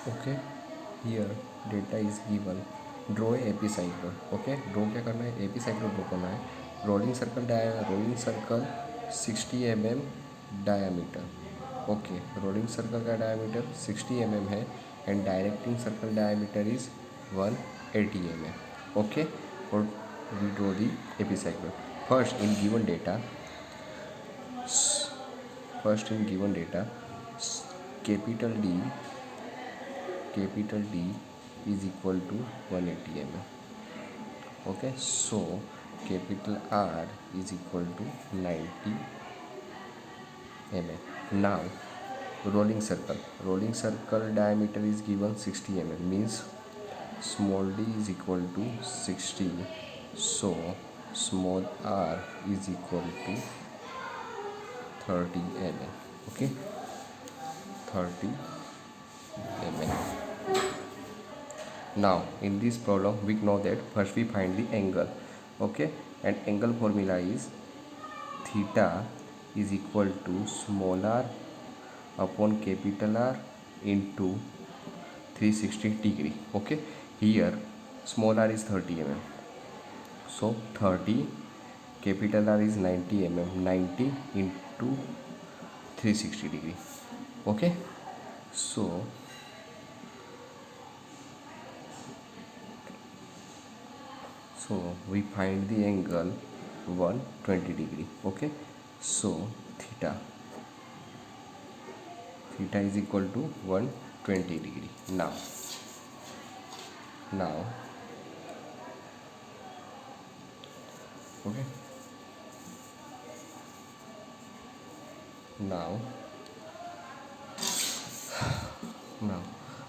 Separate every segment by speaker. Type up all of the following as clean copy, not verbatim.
Speaker 1: Okay, here data is given, draw a epicycloid. Okay, draw क्या करना है, epicycloid draw करना है। Rolling circle 60 mm diameter. Okay, rolling circle का diameter 60 mm है and directing circle diameter is 180 mm। Okay, और we draw the epicycloid. First in given data first in given data, capital D is equal to 180 mm. Okay, so capital R is equal to 90 mm. Now rolling circle diameter is given 60 mm, means small d is equal to 60, so small r is equal to 30 mm. Okay, 30 mm. Now in this problem we know that first we find the angle. Okay, and angle formula is theta is equal to small r upon capital R into 360 degree. Okay, here small r is 30 mm, so 30, capital R is 90 mm, 90 into 360 degree. Okay, so we find the angle 120 degree. Okay, so theta is equal to 120 degree. Now okay, now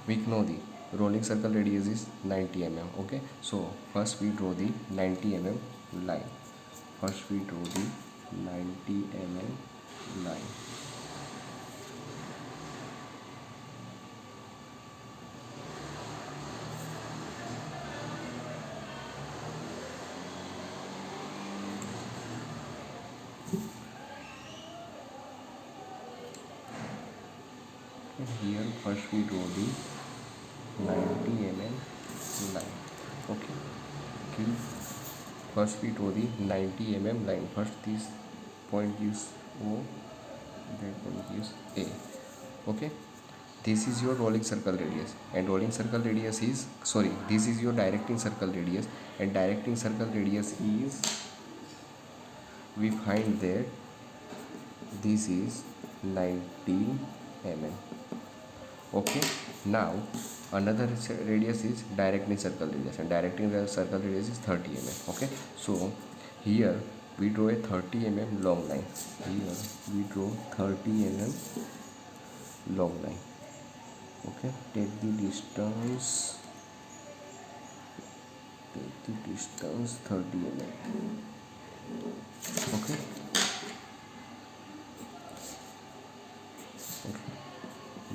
Speaker 1: we know the rolling circle radius is 90 mm. Okay, so first we draw the 90 mm line. First we draw the 90 mm line. Here first we draw the 90 mm line. Okay, first we draw the 90 mm line. First this point gives O, that point gives A. Okay, this is your rolling circle radius, and rolling circle radius is, sorry, this is your directing circle radius, and directing circle radius is, we find that this is 19 mm. Okay, now another radius is directing circle radius, and directing circle radius is 30 mm. Okay, so here we draw a 30 mm long line. Here we draw 30 mm long line. Okay, take the distance 30 mm. Okay,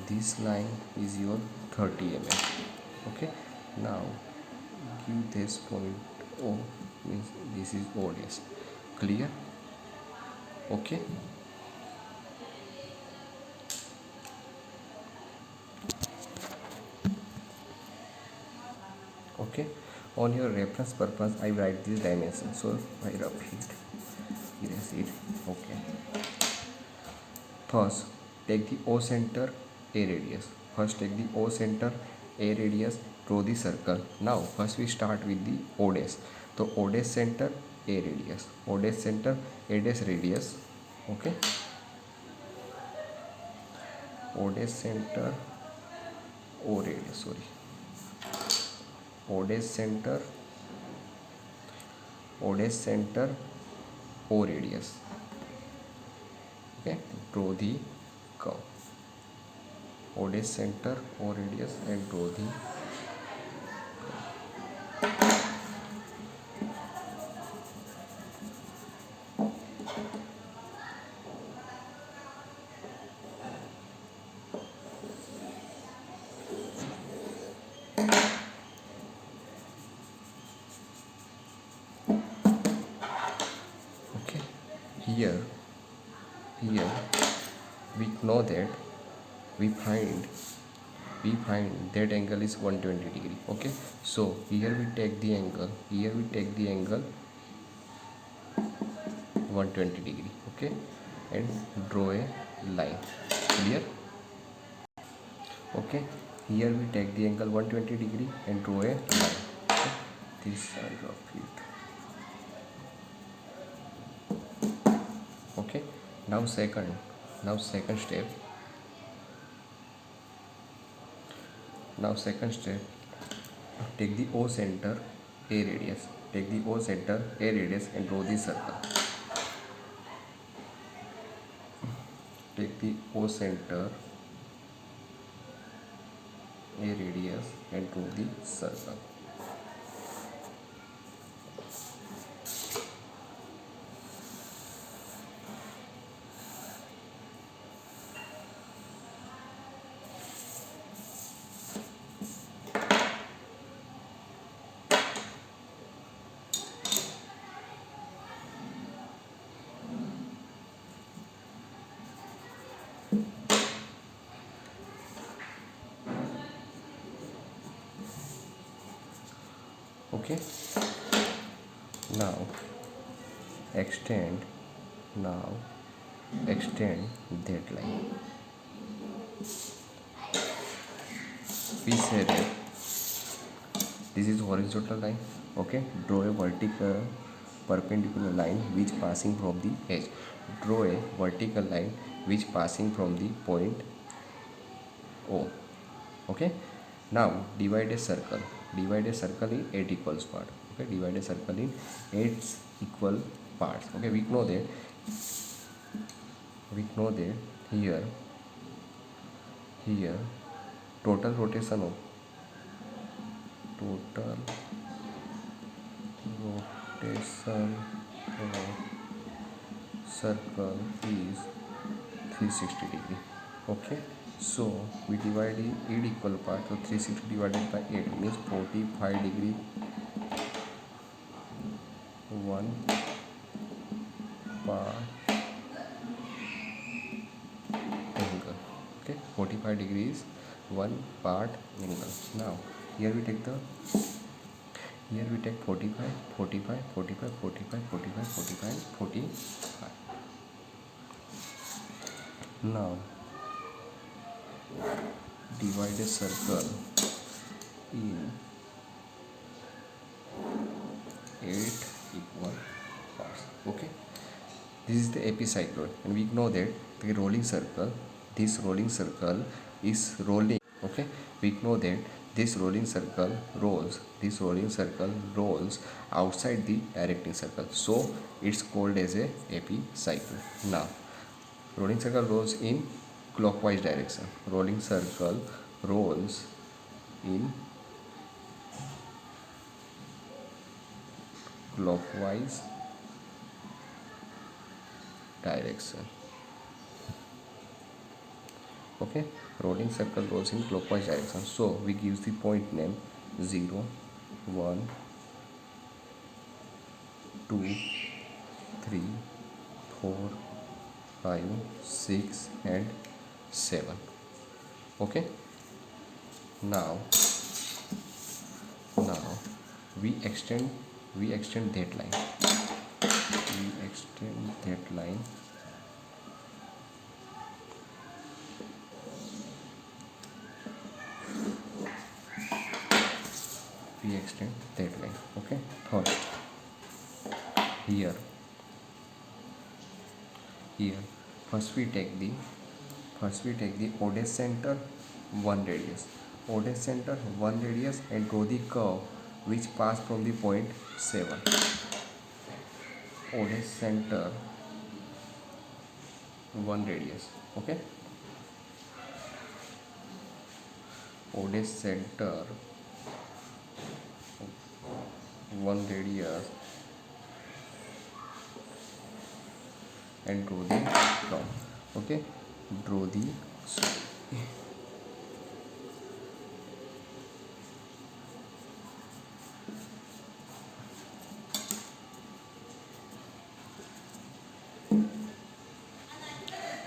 Speaker 1: this line is your 30 mm. Okay, now give this point O, means this is O dash. Clear? Okay, okay, on your reference purpose I write this dimension, so I rough it, erase it. Okay, first take the O center, A radius. First take the O center, A radius, draw the circle. Now first we start with the O dash. So O dash center, A radius, O dash center, A dash radius. Okay, O dash center, O radius, sorry, O dash center, O dash center, O radius. Okay, draw the curve. O dash center, O radius, and draw the okay. Here we know that we find we find that angle is 120 degree. Okay, so here we take the angle, 120 degree. Okay, and draw a line. Clear? Okay, here we take the angle 120 degree and draw a line. Okay, this side of it. Okay, now second step. Take the O center, A radius. Take the O center, A radius and draw the circle. Take the O center, A radius and draw the circle. Okay, now extend that line. We say that this is horizontal line. Okay, draw a vertical perpendicular line which passing from the edge. Draw a vertical line which passing from the point O. Okay, now divide a circle in 8 equal parts. Okay, divide a circle in 8 equal parts. Okay, we know that here total rotation of circle is 360 degree. Okay, so we divide in 8 equal parts, so 360 divided by 8 means 45 degree. One part angle. Okay, 45 degrees one part angle. Now here we take 45, 45, 45, 45, 45, 45, 45. Now divide a circle in 8 equal parts. Okay, this is the epicycloid, and we know that the rolling circle, this rolling circle is rolling. Okay, we know that this rolling circle rolls outside the directing circle, so it's called as a epicycloid. Now rolling circle rolls in clockwise direction. Rolling circle rolls in clockwise direction. Okay, rolling circle rolls in clockwise direction, so we give the point name 0, 1, 2, 3, 4, 5, 6 and 7. Okay, now we extend that line. Okay, here first we take the oldest center 1 radius, and draw the curve which pass from the point 7. Oldest center 1 radius. Okay, oldest center 1 radius and draw the curve. Okay, draw the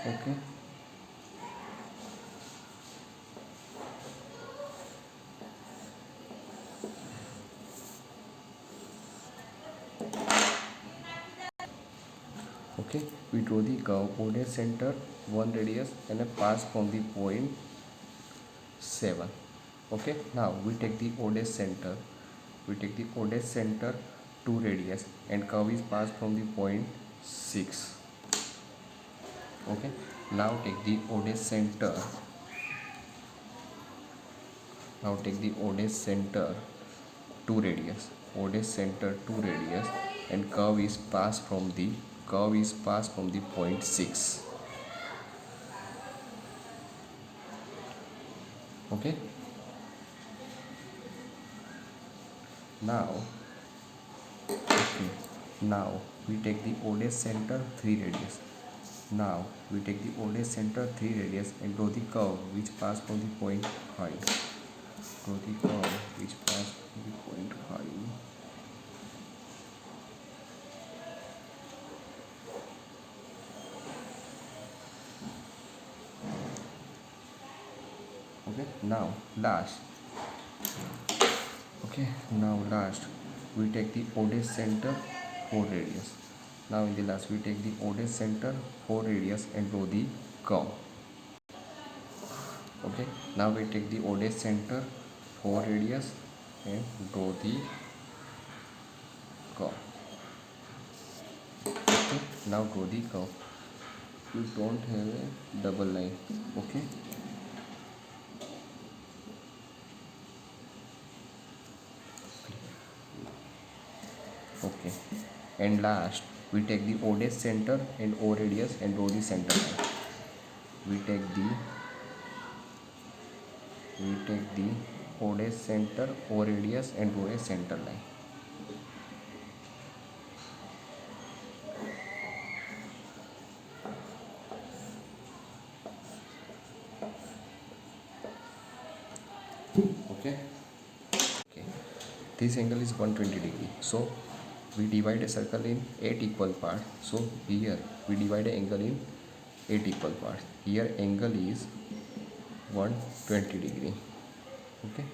Speaker 1: okay, Okay, we draw the curve o dash center 1 radius and a pass from the point 7. Okay, now we take the o dash center, 2 radius and curve is passed from the point 6. Okay, now take the o dash center, center 2 radius, and curve is passed from the point 6. Okay, now we take the o dash center 3 radius. Now we take the o dash center 3 radius and draw the curve which pass from the point 5. Okay, now last we take the o dash center 4 radius. Now in the last we take the o dash center 4 radius and draw the curve. Okay, now we take the o dash center 4 radius and draw the curve. Okay, now draw the curve. You don't have a double line. Okay, and last we take the o dash center and o radius and draw the center line. We take the o dash center, o radius and draw a center line. Okay, this angle is 120 degree, so we divide a circle in 8 equal parts. So here we divide an angle in 8 equal parts. Here angle is 120 degree. Okay,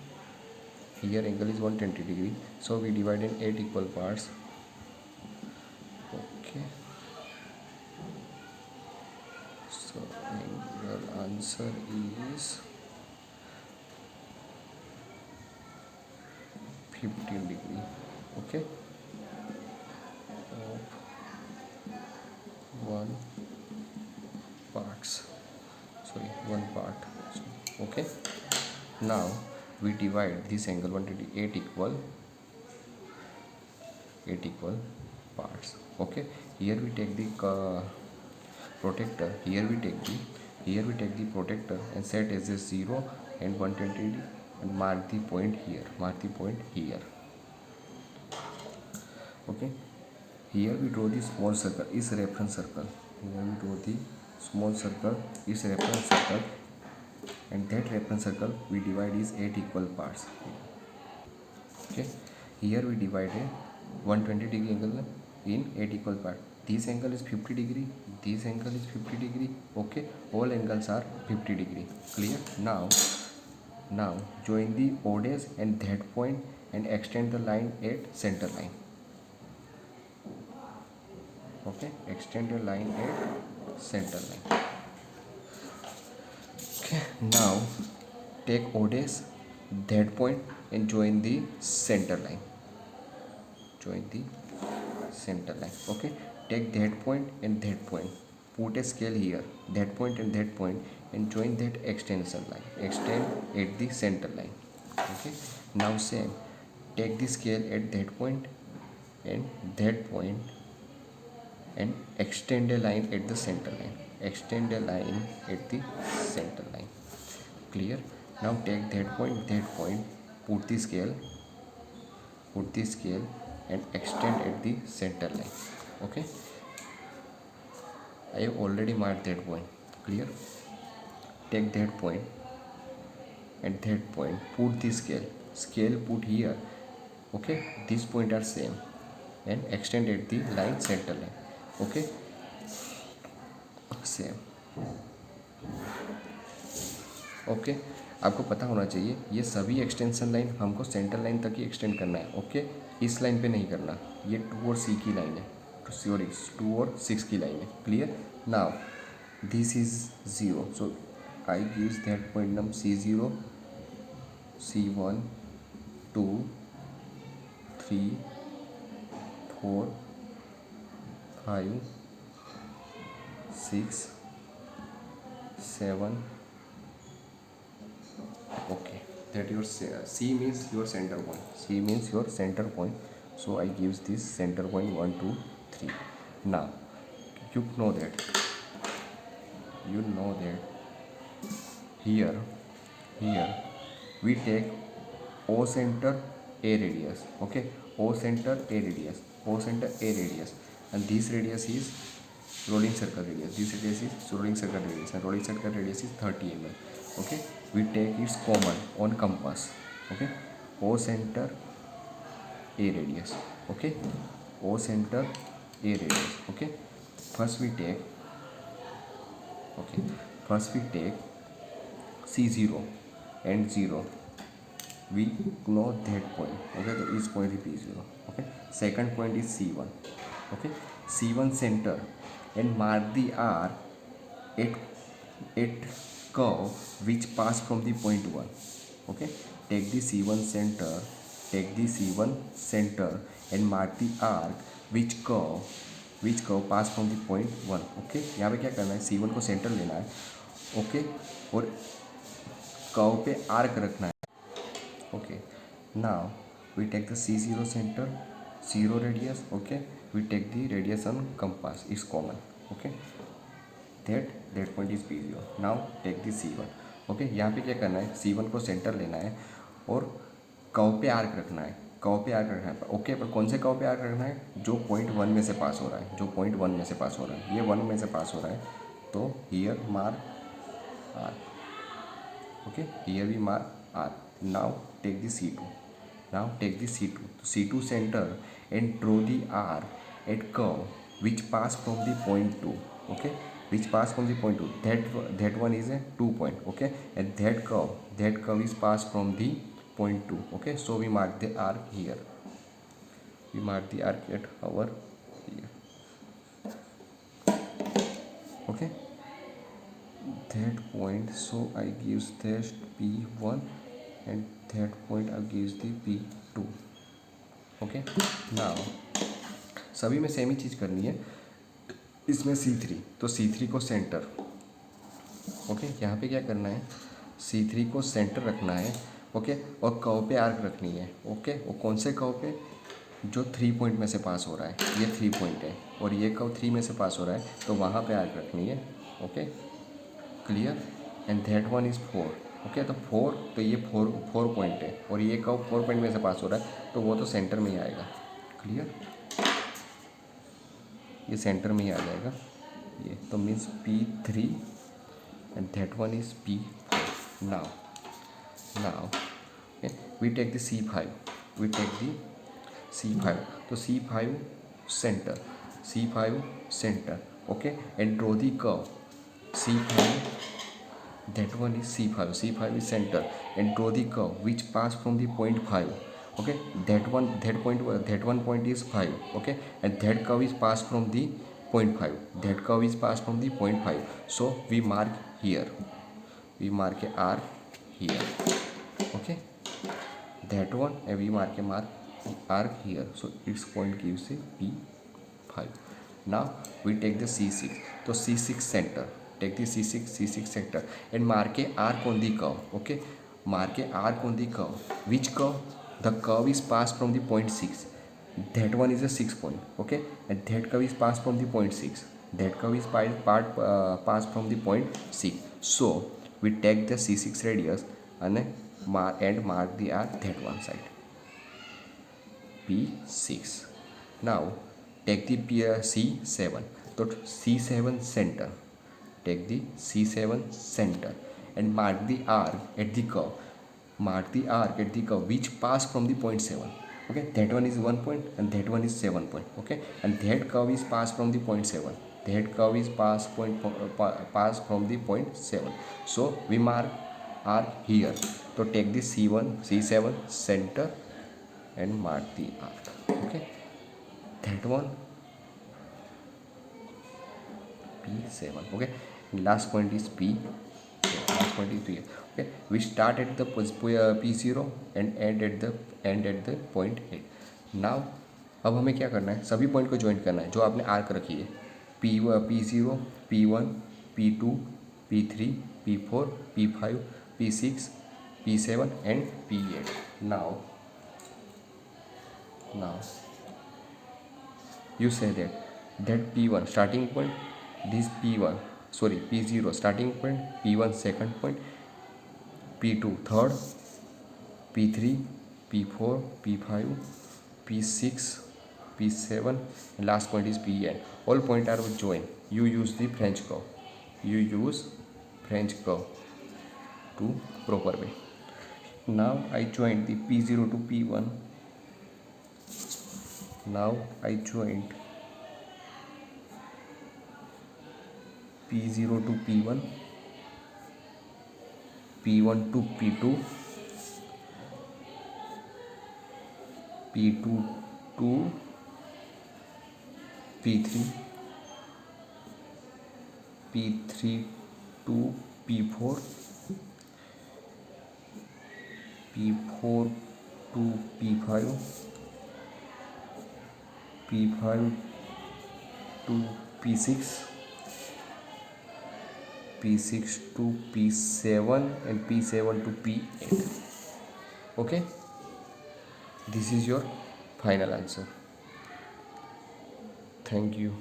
Speaker 1: here angle is 120 degree, so we divide in 8 equal parts. Okay, so angle answer is 15 degree. Okay, of one part. Okay, now we divide this angle 128 equal parts. Okay, here we take the protector, here we take the protector and set as a 0 and 120 and mark the point here. Okay, here we draw the small circle is reference circle. And that reference circle we divide is 8 equal parts. Okay, here we divide a 120 degree angle in 8 equal parts. This angle is 50 degree, this angle is 50 degree. Okay, all angles are 50 degree. Clear? Now join the o dash and that point and extend the line at center line. Okay, extend the line at center line. Okay, now take o dash, that point and join the center line. Okay, take that point and that point, put a scale here, that point and join that extension line, extend at the center line. Okay, now same, take the scale at that point and extend a line at the center line, Clear? Now take that point, put the scale and extend at the center line. Okay, I have already marked that point. Clear? Take that point and that point, put the scale put here. Okay, these points are same and extend at the line center line. Okay, same. Okay, आपको पता होना चाहिए ये सभी extension line हमको centre line तक ही extend करना है. ओके, इस लाइन पे नहीं करना, ये 2 और C की लाइन है. सॉरी 2 और 6 की लाइन है. Clear. Now this is 0, so I gives that point num C0, C1, 2, 3, 4, 5, 6, 7. Okay, that your C means your center point. C means your center point. So I gives this center point 1, 2, 3. Now you know that here we take O center, A radius. Okay, O center, A radius, O center, A radius, and this radius is rolling circle radius. This radius is rolling circle radius, and rolling circle radius is 30 mm. Okay, we take its common on compass. Okay, O center, A radius. Okay, O center, A radius. Okay, first we take C0 and 0. We know that point. Okay, so this point is P0. Okay, second point is C1. Okay, C1 center, and mark the R at curve which pass from the point 1. Okay, take the C1 center and mark the arc which curve pass from the point 1. Okay, यहाँ पे क्या करना है, C1 को centre लेना है. Okay, और curve पे आर्क रखना है. Okay, now we take the C0 center, 0 radius. Okay, we take the radius on compass, is common. Okay, that point is P0. Now take the C1. Okay, यहाँ पे क्या करना है, C1 को सेंटर लेना है और कर्व पे आर्क रखना है. ओके, पर कौन से कर्व पे आर्क रखना है, जो पॉइंट 1 में से पास हो रहा है. ये 1 में से पास हो रहा है, तो here mark R. Okay, here we mark R. Now take the C2. C2 center and draw the R at curve which pass from the point 2. Okay, which pass from the point 2. That one is a 2 point. Okay, and that curve is passed from the point 2. Okay, so we mark the arc here. We mark the arc at our here. Okay, that point. So I gives this P1. And that point I gives the P2. Okay, now सभी में same ही चीज़ करनी है. इसमें C3, तो C3 को centre. Okay, यहाँ पे क्या करना है, C3 को सेंटर रखना है. ओके, और कर्व पे आर्क रखनी है. ओके, और कौन से कर्व पे, जो 3 पॉइंट में से पास हो रहा है. ये 3 पॉइंट है और ये कर्व 3 में से पास हो रहा है, तो वहाँ पे आर्क रखनी है. Okay, clear. And that one is 4. Okay, तो 4, तो ये 4 पॉइंट है और ये कर्व 4 पॉइंट में से पास हो रहा है, तो वो तो सेंटर में ही आएगा. क्लियर, ये सेंटर में ही आ जाएगा. ये तो means P3 and that one is P4. Now we take the C5. तो C5 centre. Okay, and draw the curve C5. That one is C5. C5 is center and draw the curve which pass from the point 5. Okay, that one point is 5. Okay, and that curve is passed from the point 5. So we mark here. We mark a R here. Okay, that one, and we mark a R here. So its point gives a P5. Now we take the C6. So C6 center. Take the C6 sector and mark a arc on the curve. Okay, mark a arc on the curve. Which curve? The curve is passed from the point 6. That one is a 6 point. Okay, and that curve is passed from the point 6. That curve is passed from the point 6. So we take the C6 radius and mark the arc that one side, P6. Now take the C7. So C7 center. Take the C7 center and mark the arc at the curve. Which pass from the point 7. Okay, that one is 1 point and that one is 7 point. Okay, and that curve is passed from the point 7. Pass from the point 7. So we mark arc here. So take the C7 center and mark the arc. Okay, that one P7. Okay, last point is P. Last point is P. Okay, we start at the P0 and end at the point A. Now अब हमें क्या करना है, सभी point को join करना है जो आपने आर्क रखी है, P0, P1, P2, P3, P4, P5, P6, P7 and P8. Now you say that P1 starting point, this P0 starting point, P1 second point, P2 third, P3, P4, P5, P6, P7, and last point is Pn. All point are joined. You use the French curve to proper way. Now I joined the P0 to P1. Now I joined P0 to P1, P1 to P2, P2 to P3, P3 to P4, P4 to P5, P5 to P6, P6 to P7 and P7 to P8. Okay, this is your final answer. Thank you.